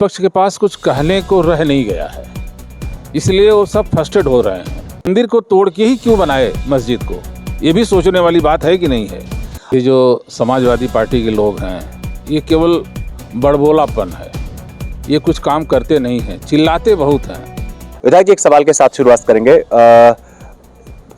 विपक्ष के पास कुछ कहने को रह नहीं गया है, इसलिए वो सब फ्रस्ट्रेट हो रहे हैं। मंदिर को तोड़ के ही क्यों बनाए मस्जिद को, ये भी सोचने वाली बात है कि नहीं है। ये जो समाजवादी पार्टी के लोग हैं, ये केवल बड़बोलापन है, ये कुछ काम करते नहीं हैं, चिल्लाते बहुत हैं। विधायक जी, एक सवाल के साथ शुरुआत करेंगे।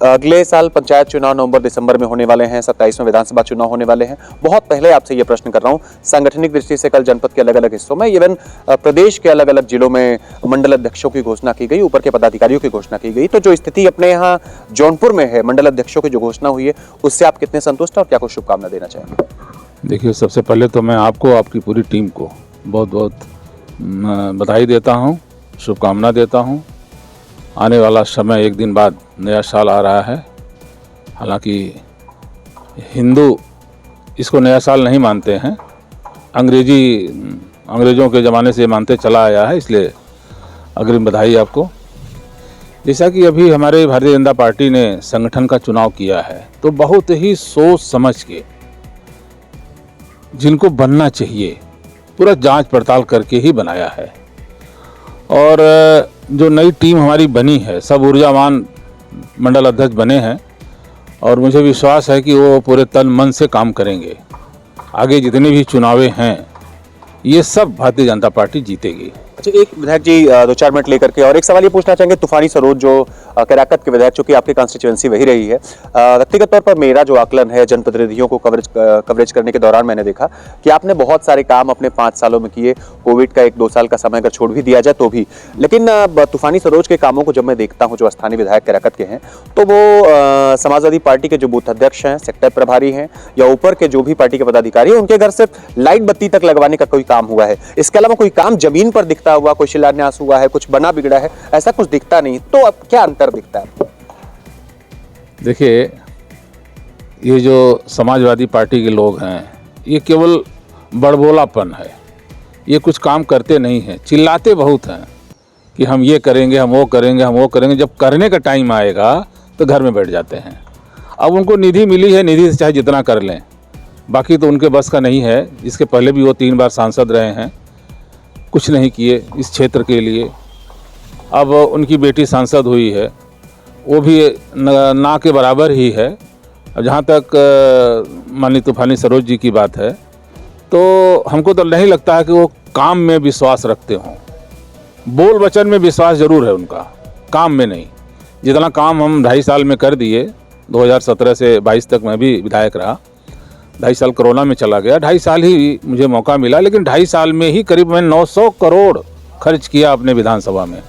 अगले साल पंचायत चुनाव नवंबर-दिसंबर में होने वाले हैं, 27वें विधानसभा चुनाव होने वाले हैं। बहुत पहले आपसे ये प्रश्न कर रहा हूँ, सांगठनिक दृष्टि से कल जनपद के अलग अलग हिस्सों में, इवन प्रदेश के अलग अलग जिलों में मंडल अध्यक्षों की घोषणा की गई, ऊपर के पदाधिकारियों की घोषणा की गई। तो जो स्थिति अपने यहाँ जौनपुर में है, मंडल अध्यक्षों की जो घोषणा हुई है, उससे आप कितने संतुष्ट हैं और क्या कुछ शुभकामना देना चाहेंगे? देखिए, सबसे पहले तो मैं आपको, आपकी पूरी टीम को बहुत बहुत बधाई देता हूँ, शुभकामना देता हूँ। आने वाला समय, एक दिन बाद नया साल आ रहा है। हालांकि हिंदू इसको नया साल नहीं मानते हैं, अंग्रेज़ों के ज़माने से मानते चला आया है, इसलिए अग्रिम बधाई आपको। जैसा कि अभी हमारे भारतीय जनता पार्टी ने संगठन का चुनाव किया है, तो बहुत ही सोच समझ के जिनको बनना चाहिए पूरा जांच पड़ताल करके ही बनाया है। और जो नई टीम हमारी बनी है, सब ऊर्जावान मंडल अध्यक्ष बने हैं और मुझे विश्वास है कि वो पूरे तन मन से काम करेंगे। आगे जितने भी चुनाव हैं, ये सब भारतीय जनता पार्टी जीतेगी। अच्छा, एक विधायक जी 2-4 मिनट लेकर के और एक सवाल ये पूछना चाहेंगे। तूफानी सरोज जो केराकत के विधायक, चूंकि आपकी कॉन्स्टिट्यूएंसी वही रही है, व्यक्तिगत तौर पर मेरा जो आकलन है, जनप्रतिनिधियों को कवरेज करने के दौरान मैंने देखा कि आपने बहुत सारे काम अपने 5 सालों में किए। कोविड का 1-2 साल का समय अगर छोड़ भी दिया जाए तो भी, लेकिन तूफानी सरोज के कामों को जब मैं देखता हूँ, जो स्थानीय विधायक केराकत के हैं, तो वो समाजवादी पार्टी के जो बूथ अध्यक्ष हैं, सेक्टर प्रभारी हैं, या ऊपर के जो भी पार्टी के पदाधिकारी हैं, उनके घर से लाइट बत्ती तक लगवाने का कोई काम हुआ है। इसके अलावा कोई काम जमीन पर दिखता हुआ, कोई शिलान्यास हुआ है, कुछ बना बिगड़ा है, ऐसा कुछ दिखता नहीं। तो अब क्या अंतर दिखता है? देखिए, ये जो समाजवादी पार्टी के लोग हैं, ये केवल बड़बोलापन है, ये कुछ काम करते नहीं हैं, चिल्लाते बहुत हैं कि हम ये करेंगे, हम वो करेंगे, हम वो करेंगे। जब करने का टाइम आएगा तो घर में बैठ जाते हैं। अब उनको निधि मिली है, निधि से चाहे जितना कर लें, बाकी तो उनके बस का नहीं है। इसके पहले भी वो 3 बार सांसद रहे हैं, कुछ नहीं किए इस क्षेत्र के लिए। अब उनकी बेटी सांसद हुई है, वो भी ना के बराबर ही है। जहाँ तक माननीय तूफानी सरोज जी की बात है, तो हमको तो नहीं लगता है कि वो काम में विश्वास रखते हों। बोल वचन में विश्वास जरूर है उनका, काम में नहीं। जितना काम हम 2.5 साल में कर दिए, 2017 से 22 तक मैं भी विधायक रहा, 2.5 साल कोरोना में चला गया, 2.5 साल ही मुझे मौका मिला, लेकिन 2.5 साल में ही करीब मैं 900 करोड़ खर्च किया अपने विधानसभा में।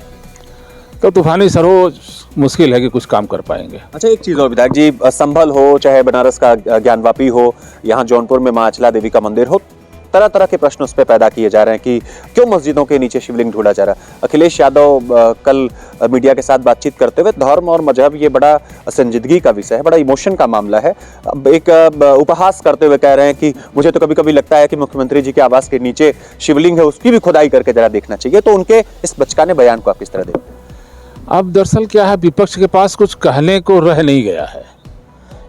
तो तूफानी सरोज मुश्किल है कि कुछ काम कर पाएंगे। अच्छा, एक चीज़ और विधायक जी, संभल हो, चाहे बनारस का ज्ञानवापी हो, यहाँ जौनपुर में माँ अचला देवी का मंदिर हो, तरह तरह के प्रश्न उस पर पैदा किए जा रहे हैं कि क्यों मस्जिदों के नीचे शिवलिंग ढूंढा जा रहा है। अखिलेश यादव कल मीडिया के साथ बातचीत करते हुए, धर्म और मजहब ये बड़ा संजीदगी का विषय है, बड़ा इमोशन का मामला है। एक उपहास करते हुए कह रहे हैं कि मुझे तो कभी कभी लगता है कि मुख्यमंत्री जी के आवास के नीचे शिवलिंग है, उसकी भी खुदाई करके जरा देखना चाहिए। तो उनके इस बचकाने बयान को आप किस तरह देखते हैं? अब दरअसल क्या है, विपक्ष के पास कुछ कहने को रह नहीं गया है,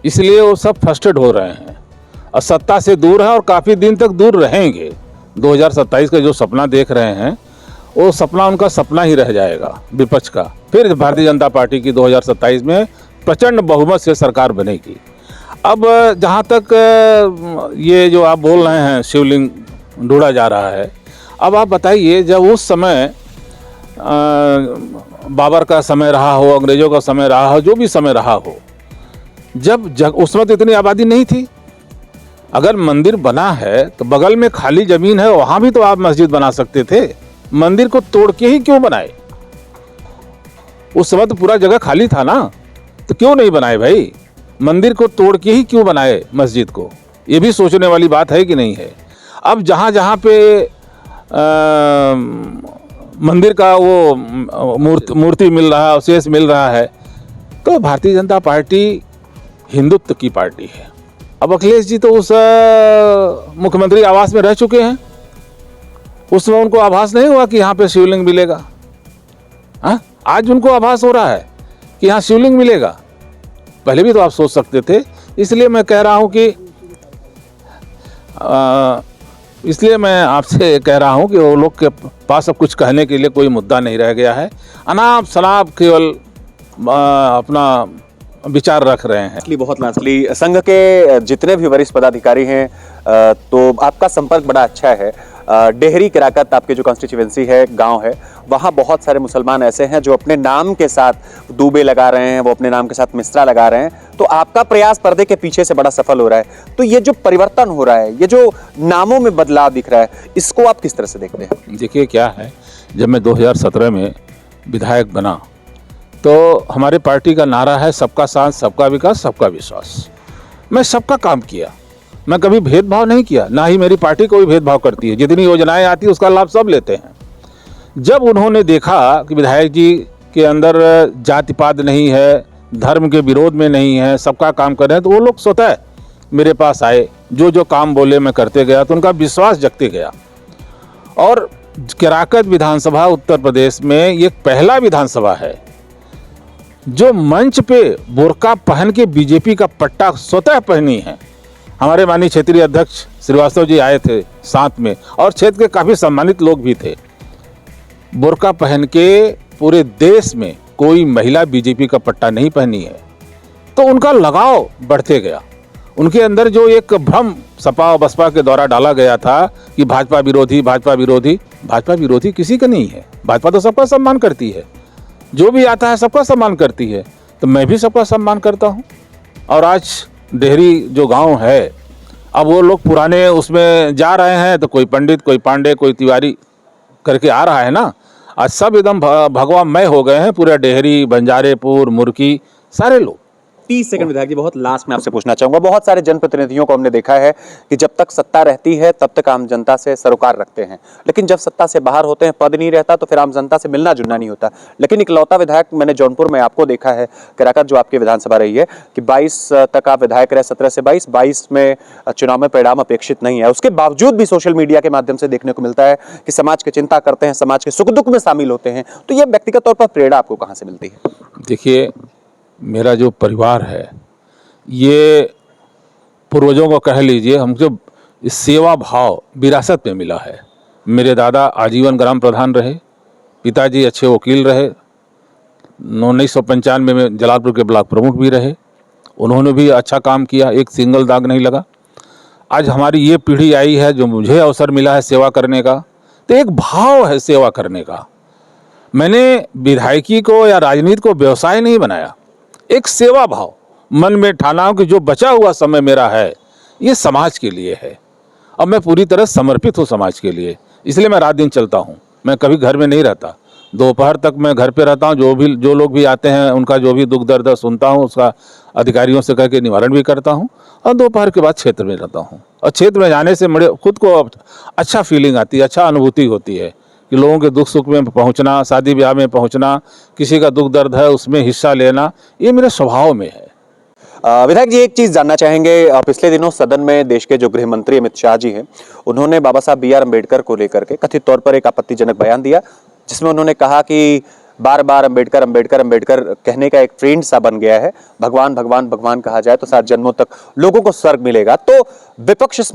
इसलिए वो सब फ्रस्ट्रेट हो रहे हैं और सत्ता से दूर है और काफ़ी दिन तक दूर रहेंगे। 2027 का जो सपना देख रहे हैं, वो सपना उनका सपना ही रह जाएगा विपक्ष का। फिर भारतीय जनता पार्टी की 2027 में प्रचंड बहुमत से सरकार बनेगी। अब जहाँ तक ये जो आप बोल रहे हैं शिवलिंग ढूंढा जा रहा है, अब आप बताइए, जब उस समय बाबर का समय रहा हो, अंग्रेजों का समय रहा हो, जो भी समय रहा हो, जब उस वक्त इतनी आबादी नहीं थी। अगर मंदिर बना है तो बगल में खाली जमीन है, वहां भी तो आप मस्जिद बना सकते थे। मंदिर को तोड़ के ही क्यों बनाए? उस समय तो पूरा जगह खाली था ना, तो क्यों नहीं बनाए भाई? मंदिर को तोड़ के ही क्यों बनाए मस्जिद को? ये भी सोचने वाली बात है कि नहीं है। अब जहाँ जहाँ पे मंदिर का वो मूर्ति मिल रहा है, अवशेष मिल रहा है, तो भारतीय जनता पार्टी हिंदुत्व की पार्टी है। अब अखिलेश जी तो उस मुख्यमंत्री आवास में रह चुके हैं, उस समय उनको आभास नहीं हुआ कि यहाँ पे शिवलिंग मिलेगा। हाँ, आज उनको आभास हो रहा है कि यहाँ शिवलिंग मिलेगा। पहले भी तो आप सोच सकते थे। इसलिए मैं कह रहा हूँ कि इसलिए मैं आपसे कह रहा हूं कि वो लोग के पास अब कुछ कहने के लिए कोई मुद्दा नहीं रह गया है। अनाप शनाप केवल अपना विचार रख रहे हैं। लास्टली, बहुत लास्टली, संघ के जितने भी वरिष्ठ पदाधिकारी हैं तो आपका संपर्क बड़ा अच्छा है। डेहरी केराकत आपके जो कॉन्स्टिट्यूएंसी है, गांव है, वहाँ बहुत सारे मुसलमान ऐसे हैं जो अपने नाम के साथ दूबे लगा रहे हैं, वो अपने नाम के साथ मिश्रा लगा रहे हैं। तो आपका प्रयास पर्दे के पीछे से बड़ा सफल हो रहा है। तो ये जो परिवर्तन हो रहा है, ये जो नामों में बदलाव दिख रहा है, इसको आप किस तरह से देखते हैं? देखिए क्या है, जब मैं 2017 में विधायक बना तो हमारे पार्टी का नारा है सबका साथ, सबका विकास, सबका विश्वास। मैं सबका काम किया, मैं कभी भेदभाव नहीं किया, ना ही मेरी पार्टी कोई भेदभाव करती है। जितनी योजनाएं आती है उसका लाभ सब लेते हैं। जब उन्होंने देखा कि विधायक जी के अंदर जाति पात नहीं है, धर्म के विरोध में नहीं है, सबका काम कर रहे हैं, तो वो लोग स्वतः मेरे पास आए। जो जो काम बोले मैं करते गया, तो उनका विश्वास जगते गया। और केराकत विधानसभा उत्तर प्रदेश में ये पहला विधानसभा है जो मंच पे बुर्का पहन के बीजेपी का पट्टा स्वतः पहनी है। हमारे माननीय क्षेत्रीय अध्यक्ष श्रीवास्तव जी आए थे साथ में, और क्षेत्र के काफ़ी सम्मानित लोग भी थे। बुर्का पहन के पूरे देश में कोई महिला बीजेपी का पट्टा नहीं पहनी है। तो उनका लगाव बढ़ते गया। उनके अंदर जो एक भ्रम सपा और बसपा के द्वारा डाला गया था कि भाजपा विरोधी, भाजपा विरोधी, भाजपा विरोधी किसी का नहीं है। भाजपा तो सबका सम्मान करती है, जो भी आता है सबका सम्मान करती है। तो मैं भी सबका सम्मान करता हूँ। और आज डेहरी जो गांव है, अब वो लोग पुराने उसमें जा रहे हैं, तो कोई पंडित, कोई पांडे, कोई तिवारी करके आ रहा है ना। आज सब एकदम भगवामय हो गए हैं, पूरे डेहरी, बंजारेपुर, मुर्की, सारे लोग। 30 सेकंड विधायक जी, बहुत लास्ट में आपसे पूछना चाहूंगा। बहुत सारे जनप्रतिनिधियों को हमने देखा है कि जब तक सत्ता रहती है तब तक आम जनता से सरोकार रखते हैं, लेकिन जब सत्ता से बाहर होते हैं, पद नहीं रहता, तो फिर आम जनता से मिलना जुलना नहीं होता। लेकिन इकलौता विधायक मैंने जौनपुर में आपको देखा है, केराकत जो आपकी विधानसभा रही है, कि 22 तक आप विधायक रहे, 17 से 22 में चुनाव में परिणाम अपेक्षित नहीं है। उसके बावजूद भी सोशल मीडिया के माध्यम से देखने को मिलता है कि समाज की चिंता करते हैं, समाज के सुख दुख में शामिल होते हैं। तो ये व्यक्तिगत तौर पर प्रेरणा आपको कहाँ से मिलती है? देखिए, मेरा जो परिवार है, ये पूर्वजों को कह लीजिए, हमको सेवा भाव विरासत में मिला है। मेरे दादा आजीवन ग्राम प्रधान रहे, पिताजी अच्छे वकील रहे, 1995 में जलालपुर के ब्लॉक प्रमुख भी रहे। उन्होंने भी अच्छा काम किया, एक सिंगल दाग नहीं लगा। आज हमारी ये पीढ़ी आई है जो मुझे अवसर मिला है सेवा करने का, तो एक भाव है सेवा करने का। मैंने विधायकी को या राजनीति को व्यवसाय नहीं बनाया, एक सेवा भाव मन में ठाना हूं कि जो बचा हुआ समय मेरा है ये समाज के लिए है। अब मैं पूरी तरह समर्पित हूँ समाज के लिए, इसलिए मैं रात दिन चलता हूँ। मैं कभी घर में नहीं रहता, दोपहर तक मैं घर पे रहता हूँ। जो लोग भी आते हैं उनका जो भी दुख दर्द सुनता हूँ, उसका अधिकारियों से कह के निवारण भी करता हूँ, और दोपहर के बाद क्षेत्र में रहता हूँ। और क्षेत्र में जाने से मेरे खुद को अच्छा फीलिंग आती है, अच्छा अनुभूति होती है कि लोगों के दुख सुख में पहुँचना, शादी ब्याह में पहुँचना, किसी का दुख दर्द है उसमें हिस्सा लेना, ये मेरे स्वभाव में है। विधायक जी, एक चीज जानना चाहेंगे। पिछले दिनों सदन में देश के जो गृह मंत्री अमित शाह जी हैं, उन्होंने बाबा साहब बी आर अम्बेडकर को लेकर के कथित तौर पर एक आपत्तिजनक बयान दिया, जिसमें उन्होंने कहा कि बार बार अम्बेडकर अम्बेडकर अम्बेडकर कहने का एक ट्रेंड सा बन गया है। भगवान भगवान भगवान कहा जाए तो 7 जन्मों तक लोगों को स्वर्ग मिलेगा। तो विपक्ष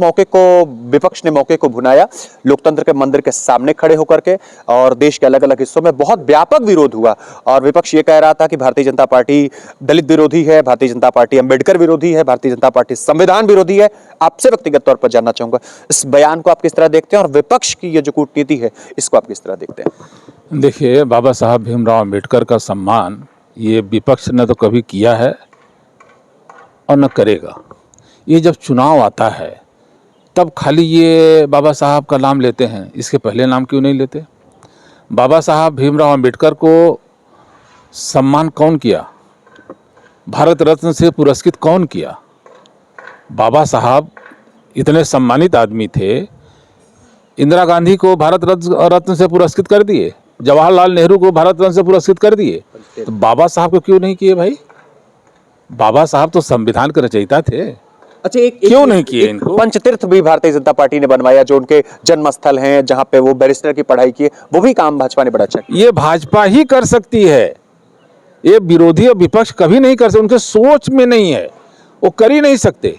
ने मौके को भुनाया, लोकतंत्र के मंदिर के सामने खड़े होकर के, और देश के अलग अलग हिस्सों में बहुत व्यापक विरोध हुआ। और विपक्ष ये कह रहा था कि भारतीय जनता पार्टी दलित विरोधी है, भारतीय जनता पार्टी अम्बेडकर विरोधी है, भारतीय जनता पार्टी संविधान विरोधी है। आपसे व्यक्तिगत तौर पर जानना चाहूंगा, इस बयान को आप किस तरह देखते हैं, और विपक्ष की ये जो कूटनीति है इसको आप किस तरह देखते हैं? देखिए, बाबा साहब भीमराव अम्बेडकर का सम्मान ये विपक्ष ने तो कभी किया है और न करेगा। ये जब चुनाव आता है तब खाली ये बाबा साहब का नाम लेते हैं, इसके पहले नाम क्यों नहीं लेते? बाबा साहब भीमराव अम्बेडकर को सम्मान कौन किया? भारत रत्न से पुरस्कृत कौन किया? बाबा साहब इतने सम्मानित आदमी थे, इंदिरा गांधी को भारत रत्न से पुरस्कृत कर दिए, जवाहरलाल नेहरू को भारत रत्न से पुरस्कृत कर दिए, तो बाबा साहब को क्यों नहीं किए भाई? बाबा साहब तो संविधान के रचयिता थे। अच्छा, क्यों नहीं किए इनको? पंचतीर्थ भी भारतीय जनता पार्टी ने बनवाया, जो उनके जन्म स्थल हैं, जहां पे वो बैरिस्टर की पढ़ाई की, वो भी काम भाजपा ने बड़ा अच्छा किया। ये भाजपा ही कर सकती है, ये विरोधी और विपक्ष कभी नहीं कर सकते, उनके सोच में नहीं है, वो कर ही नहीं सकते।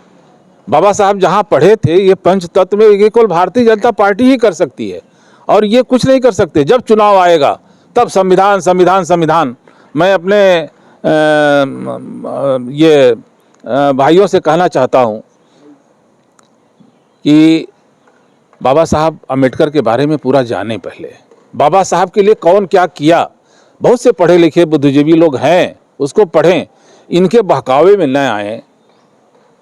बाबा साहब जहाँ पढ़े थे, ये पंचतत्व में ये केवल भारतीय जनता पार्टी ही कर सकती है, और ये कुछ नहीं कर सकते। जब चुनाव आएगा तब संविधान संविधान संविधान। मैं अपने भाइयों से कहना चाहता हूँ कि बाबा साहब अम्बेडकर के बारे में पूरा जाने। पहले बाबा साहब के लिए कौन क्या किया, बहुत से पढ़े लिखे बुद्धिजीवी लोग हैं, उसको पढ़ें, इनके बहकावे में न आए।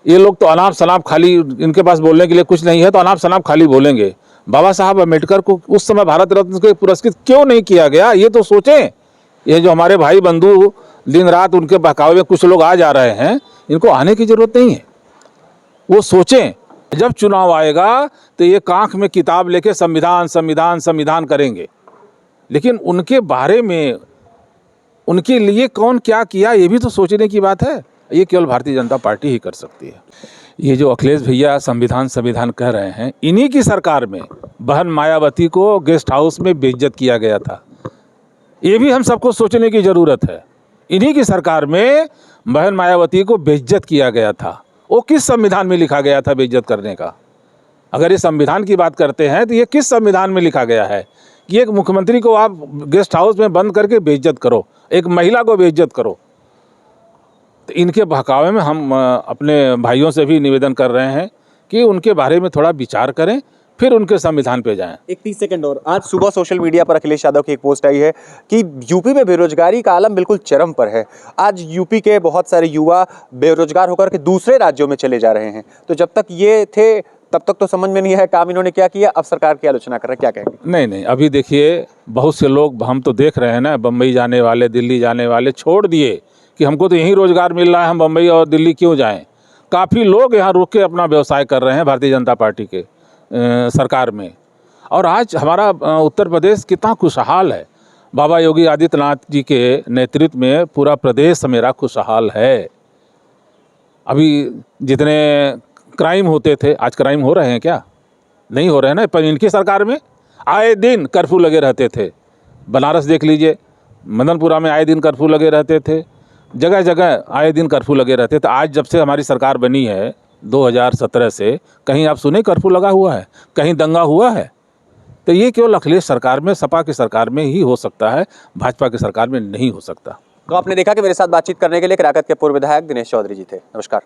ये लोग तो अनाप शनाप खाली, इनके पास बोलने के लिए कुछ नहीं है तो अनाप शनाप खाली बोलेंगे। बाबा साहब अम्बेडकर को उस समय भारत रत्न से पुरस्कृत क्यों नहीं किया गया, ये तो सोचें। ये जो हमारे भाई बंधु दिन रात उनके बहकावे में कुछ लोग आ जा रहे हैं, इनको आने की जरूरत नहीं है, वो सोचें। जब चुनाव आएगा तो ये कांख में किताब लेके संविधान संविधान संविधान करेंगे, लेकिन उनके बारे में, उनके लिए कौन क्या किया, ये भी तो सोचने की बात है। ये केवल भारतीय जनता पार्टी ही कर सकती है। ये जो अखिलेश भैया संविधान संविधान कह रहे हैं, इन्हीं की सरकार में बहन मायावती को गेस्ट हाउस में बेइज्जत किया गया था। ये भी हम सबको सोचने की ज़रूरत है। इन्हीं की सरकार में बहन मायावती को बेइज्जत किया गया था। वो किस संविधान में लिखा गया था बेइज्जत करने का? अगर ये संविधान की बात करते हैं तो ये किस संविधान में लिखा गया है कि एक मुख्यमंत्री को आप गेस्ट हाउस में बंद करके बेइज्जत करो, एक महिला को बेइज्जत करो? तो इनके बहकावे में हम अपने भाइयों से भी निवेदन कर रहे हैं कि उनके बारे में थोड़ा विचार करें, फिर उनके संविधान पे जाएं। एक 30 सेकंड और। आज सुबह सोशल मीडिया पर अखिलेश यादव की एक पोस्ट आई है कि यूपी में बेरोजगारी का आलम बिल्कुल चरम पर है। आज यूपी के बहुत सारे युवा बेरोजगार होकर के दूसरे राज्यों में चले जा रहे हैं। तो जब तक ये थे तब तक तो समझ में नहीं है काम इन्होंने क्या किया, अब सरकार की आलोचना कर रहे हैं, क्या कहेंगे? नहीं, अभी देखिए बहुत से लोग हम तो देख रहे हैं ना, बम्बई जाने वाले, दिल्ली जाने वाले छोड़ दिए कि हमको तो यहीं रोजगार मिल रहा है, हम बम्बई और दिल्ली क्यों जाएं। काफ़ी लोग यहाँ रुक के अपना व्यवसाय कर रहे हैं भारतीय जनता पार्टी के सरकार में। और आज हमारा उत्तर प्रदेश कितना खुशहाल है। बाबा योगी आदित्यनाथ जी के नेतृत्व में पूरा प्रदेश मेरा खुशहाल है। अभी जितने क्राइम होते थे, आज क्राइम हो रहे हैं क्या? नहीं हो रहे हैं ना। पर इनकी सरकार में आए दिन कर्फ्यू लगे रहते थे। बनारस देख लीजिए, मदनपुरा में आए दिन कर्फ्यू लगे रहते थे, जगह जगह आए दिन कर्फ्यू लगे रहते थे। आज जब से हमारी सरकार बनी है 2017 से, कहीं आप सुने कर्फ्यू लगा हुआ है, कहीं दंगा हुआ है? तो ये केवल अखिलेश सरकार में, सपा की सरकार में ही हो सकता है, भाजपा की सरकार में नहीं हो सकता। तो आपने देखा कि मेरे साथ बातचीत करने के लिए कराकत के पूर्व विधायक दिनेश चौधरी जी थे। नमस्कार।